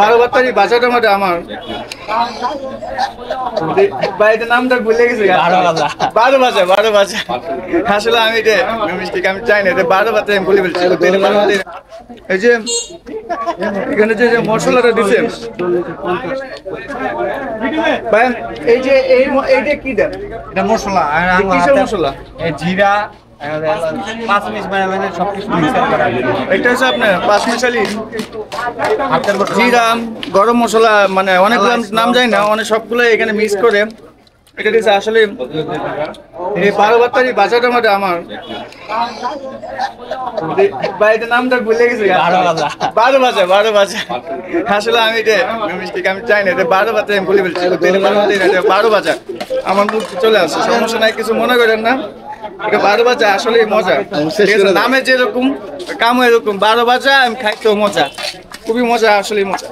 12 বাতারি বাজাটা মধ্যে আমার বাইরের নামটা ভুলে গেছি। 12 বাজা আসলে আমি মিস্টেক আমি চাই না, 12 বাতারি আমি ভুলে ফেলছি। এই যে এখানে যে মশলাটা দিছে ভাই, এই যে এইটা কি দেন? এটা মশলা আর কিসের মশলা? জিরা পাঁচ মিনিট মানে সবকিছু মিক্সার করা। এটা হচ্ছে আপনার পাঁচমিশালি জিরা, গরম মশলা, মানে অনেক নাম যায় না, অনেক সবগুলো এখানে মিক্স করে এটা দিচ্ছে। আসলে এই 12 বাতারি বাজাটা মধ্যে আমার বাইরের নামটা ভুলে গেছি। 12 বাজা আসলে আমি মিস্টেক আমি চাই না, 12 বাতারি আমি ভুলে ফেলছি। 12 বাজা আমার মুখ চলে আসছে, সমস্যা নাই, কিছু মনে করেন না। এটা 12 বাজা আসলে মজা, নামে যেরকম কামও এরকম। 12 বাজা আমি খাইতেও মজা, খুবই মজা, আসলে মজা।